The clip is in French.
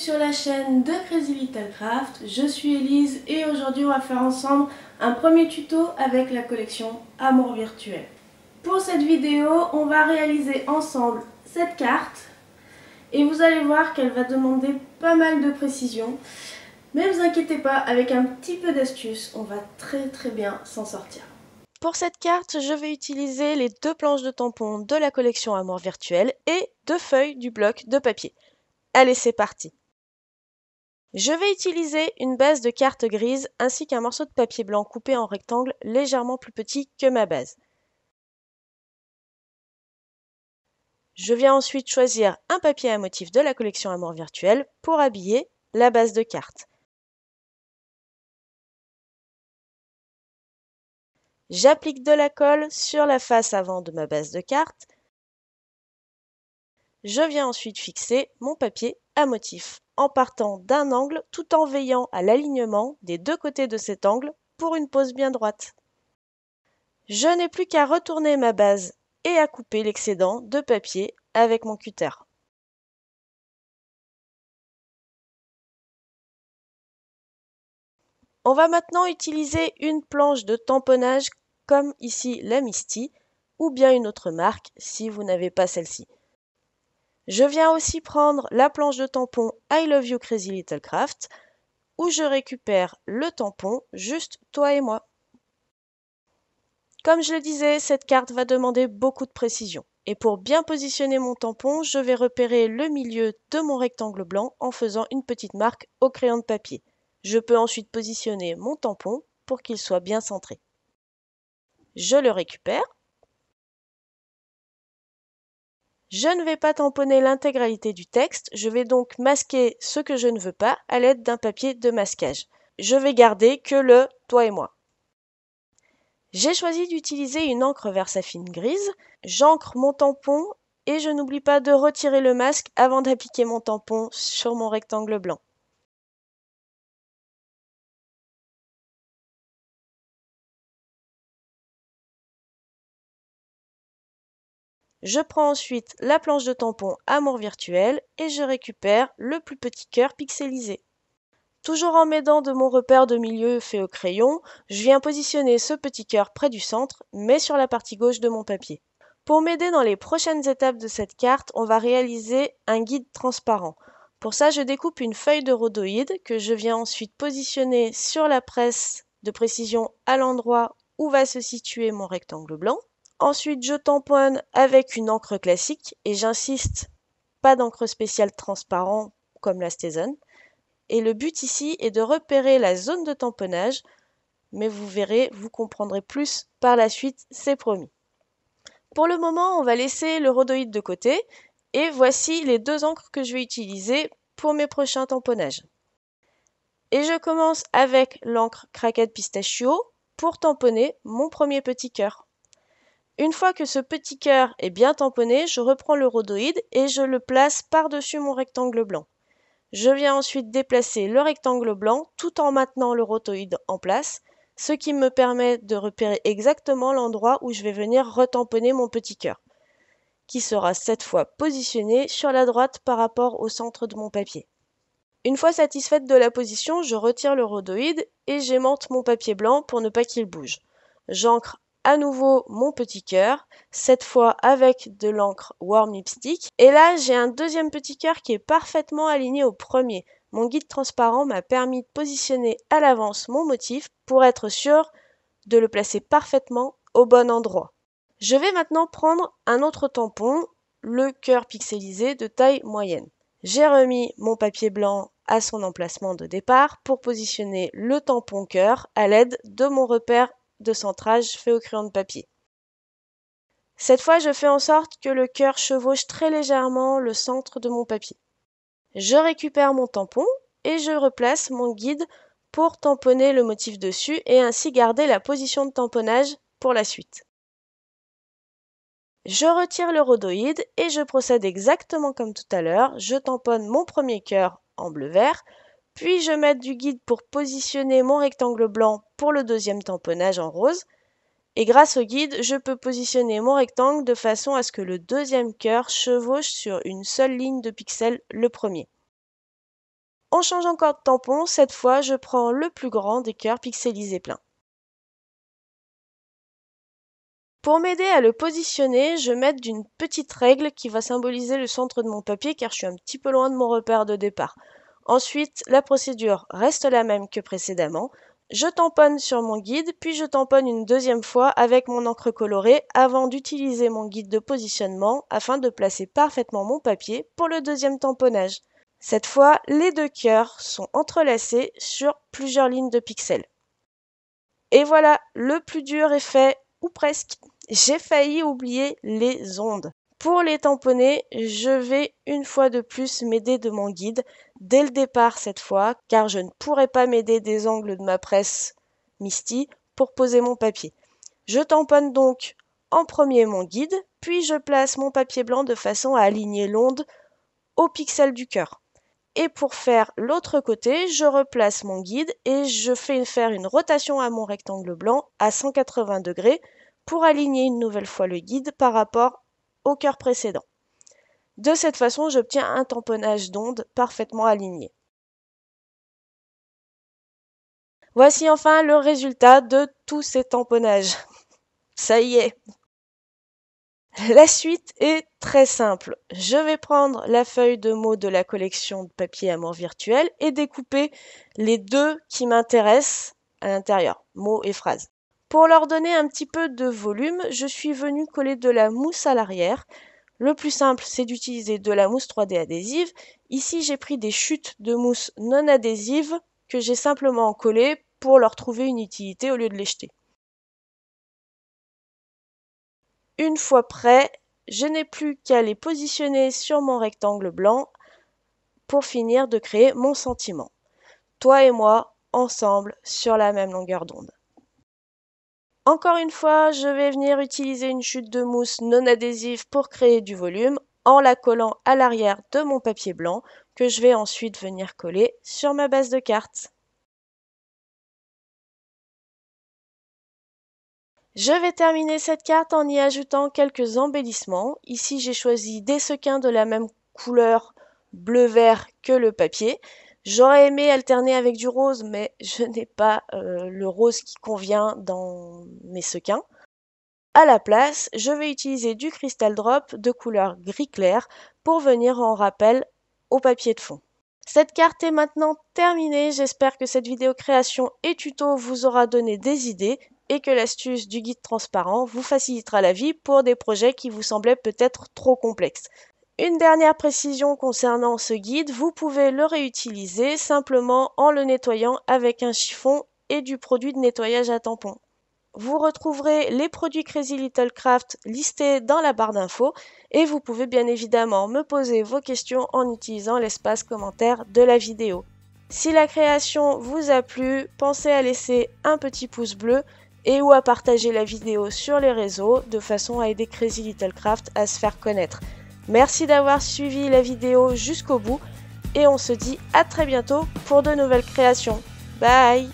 sur la chaîne de Crazy Little Craft, je suis Elise et aujourd'hui on va faire ensemble un premier tuto avec la collection Amour Virtuel. Pour cette vidéo, on va réaliser ensemble cette carte et vous allez voir qu'elle va demander pas mal de précision. Mais vous inquiétez pas, avec un petit peu d'astuce, on va très bien s'en sortir. Pour cette carte, je vais utiliser les 2 planches de tampons de la collection Amour Virtuel et 2 feuilles du bloc de papier. Allez, c'est parti! Je vais utiliser une base de carte grise ainsi qu'un morceau de papier blanc coupé en rectangle légèrement plus petit que ma base. Je viens ensuite choisir un papier à motif de la collection Amour Virtuel pour habiller la base de carte. J'applique de la colle sur la face avant de ma base de carte. Je viens ensuite fixer mon papier à motif en partant d'un angle tout en veillant à l'alignement des 2 côtés de cet angle pour une pose bien droite. Je n'ai plus qu'à retourner ma base et à couper l'excédent de papier avec mon cutter. On va maintenant utiliser une planche de tamponnage comme ici la Misty ou bien une autre marque si vous n'avez pas celle-ci. Je viens aussi prendre la planche de tampon I Love You Crazy Little Craft où je récupère le tampon juste toi et moi. Comme je le disais, cette carte va demander beaucoup de précision. Et pour bien positionner mon tampon, je vais repérer le milieu de mon rectangle blanc en faisant une petite marque au crayon de papier. Je peux ensuite positionner mon tampon pour qu'il soit bien centré. Je le récupère. Je ne vais pas tamponner l'intégralité du texte, je vais donc masquer ce que je ne veux pas à l'aide d'un papier de masquage. Je vais garder que le « toi et moi ». J'ai choisi d'utiliser une encre Versafine grise. J'encre mon tampon et je n'oublie pas de retirer le masque avant d'appliquer mon tampon sur mon rectangle blanc. Je prends ensuite la planche de tampon Amour Virtuel et je récupère le plus petit cœur pixelisé. Toujours en m'aidant de mon repère de milieu fait au crayon, je viens positionner ce petit cœur près du centre, mais sur la partie gauche de mon papier. Pour m'aider dans les prochaines étapes de cette carte, on va réaliser un guide transparent. Pour ça, je découpe une feuille de rhodoïde que je viens ensuite positionner sur la presse de précision à l'endroit où va se situer mon rectangle blanc. Ensuite, je tamponne avec une encre classique et j'insiste, pas d'encre spéciale transparent comme la StazOn. Et le but ici est de repérer la zone de tamponnage, mais vous verrez, vous comprendrez plus par la suite, c'est promis. Pour le moment, on va laisser le rhodoïde de côté, et voici les 2 encres que je vais utiliser pour mes prochains tamponnages. Et je commence avec l'encre Cracked Pistachio pour tamponner mon premier petit cœur. Une fois que ce petit cœur est bien tamponné, je reprends le rhodoïde et je le place par-dessus mon rectangle blanc. Je viens ensuite déplacer le rectangle blanc tout en maintenant le rhodoïde en place, ce qui me permet de repérer exactement l'endroit où je vais venir retamponner mon petit cœur, qui sera cette fois positionné sur la droite par rapport au centre de mon papier. Une fois satisfaite de la position, je retire le rhodoïde et j'aimante mon papier blanc pour ne pas qu'il bouge. J'ancre à nouveau mon petit cœur, cette fois avec de l'encre Warm Lipstick. Et là, j'ai un deuxième petit cœur qui est parfaitement aligné au premier. Mon guide transparent m'a permis de positionner à l'avance mon motif pour être sûr de le placer parfaitement au bon endroit. Je vais maintenant prendre un autre tampon, le cœur pixelisé de taille moyenne. J'ai remis mon papier blanc à son emplacement de départ pour positionner le tampon cœur à l'aide de mon repère de centrage fait au crayon de papier. Cette fois, je fais en sorte que le cœur chevauche très légèrement le centre de mon papier. Je récupère mon tampon et je replace mon guide pour tamponner le motif dessus et ainsi garder la position de tamponnage pour la suite. Je retire le rhodoïde et je procède exactement comme tout à l'heure. Je tamponne mon premier cœur en bleu-vert, puis je mets du guide pour positionner mon rectangle blanc pour le deuxième tamponnage en rose. Et grâce au guide, je peux positionner mon rectangle de façon à ce que le deuxième cœur chevauche sur une seule ligne de pixels le premier. On change encore de tampon, cette fois je prends le plus grand des cœurs pixelisés pleins. Pour m'aider à le positionner, je m'aide d'une petite règle qui va symboliser le centre de mon papier car je suis un petit peu loin de mon repère de départ. Ensuite, la procédure reste la même que précédemment. Je tamponne sur mon guide, puis je tamponne une deuxième fois avec mon encre colorée avant d'utiliser mon guide de positionnement afin de placer parfaitement mon papier pour le deuxième tamponnage. Cette fois, les deux cœurs sont entrelacés sur plusieurs lignes de pixels. Et voilà, le plus dur est fait, ou presque. J'ai failli oublier les ondes. Pour les tamponner, je vais une fois de plus m'aider de mon guide, dès le départ cette fois, car je ne pourrai pas m'aider des angles de ma presse Misty pour poser mon papier. Je tamponne donc en premier mon guide, puis je place mon papier blanc de façon à aligner l'onde au pixel du cœur. Et pour faire l'autre côté, je replace mon guide et je fais faire une rotation à mon rectangle blanc à 180 degrés pour aligner une nouvelle fois le guide par rapport au cœur précédent. De cette façon, j'obtiens un tamponnage d'onde parfaitement aligné. Voici enfin le résultat de tous ces tamponnages. Ça y est. La suite est très simple. Je vais prendre la feuille de mots de la collection de papier Amour virtuel et découper les deux qui m'intéressent à l'intérieur, mots et phrases. Pour leur donner un petit peu de volume, je suis venue coller de la mousse à l'arrière. Le plus simple, c'est d'utiliser de la mousse 3D adhésive. Ici, j'ai pris des chutes de mousse non adhésive que j'ai simplement collées pour leur trouver une utilité au lieu de les jeter. Une fois prêt, je n'ai plus qu'à les positionner sur mon rectangle blanc pour finir de créer mon sentiment. Toi et moi, ensemble, sur la même longueur d'onde. Encore une fois, je vais venir utiliser une chute de mousse non adhésive pour créer du volume en la collant à l'arrière de mon papier blanc que je vais ensuite venir coller sur ma base de carte. Je vais terminer cette carte en y ajoutant quelques embellissements. Ici, j'ai choisi des sequins de la même couleur bleu-vert que le papier. J'aurais aimé alterner avec du rose, mais je n'ai pas le rose qui convient dans mes sequins. À la place, je vais utiliser du Crystal Drop de couleur gris clair pour venir en rappel au papier de fond. Cette carte est maintenant terminée. J'espère que cette vidéo création et tuto vous aura donné des idées et que l'astuce du guide transparent vous facilitera la vie pour des projets qui vous semblaient peut-être trop complexes. Une dernière précision concernant ce guide, vous pouvez le réutiliser simplement en le nettoyant avec un chiffon et du produit de nettoyage à tampon. Vous retrouverez les produits Crazy Little Craft listés dans la barre d'infos et vous pouvez bien évidemment me poser vos questions en utilisant l'espace commentaire de la vidéo. Si la création vous a plu, pensez à laisser un petit pouce bleu et ou à partager la vidéo sur les réseaux de façon à aider Crazy Little Craft à se faire connaître. Merci d'avoir suivi la vidéo jusqu'au bout et on se dit à très bientôt pour de nouvelles créations. Bye!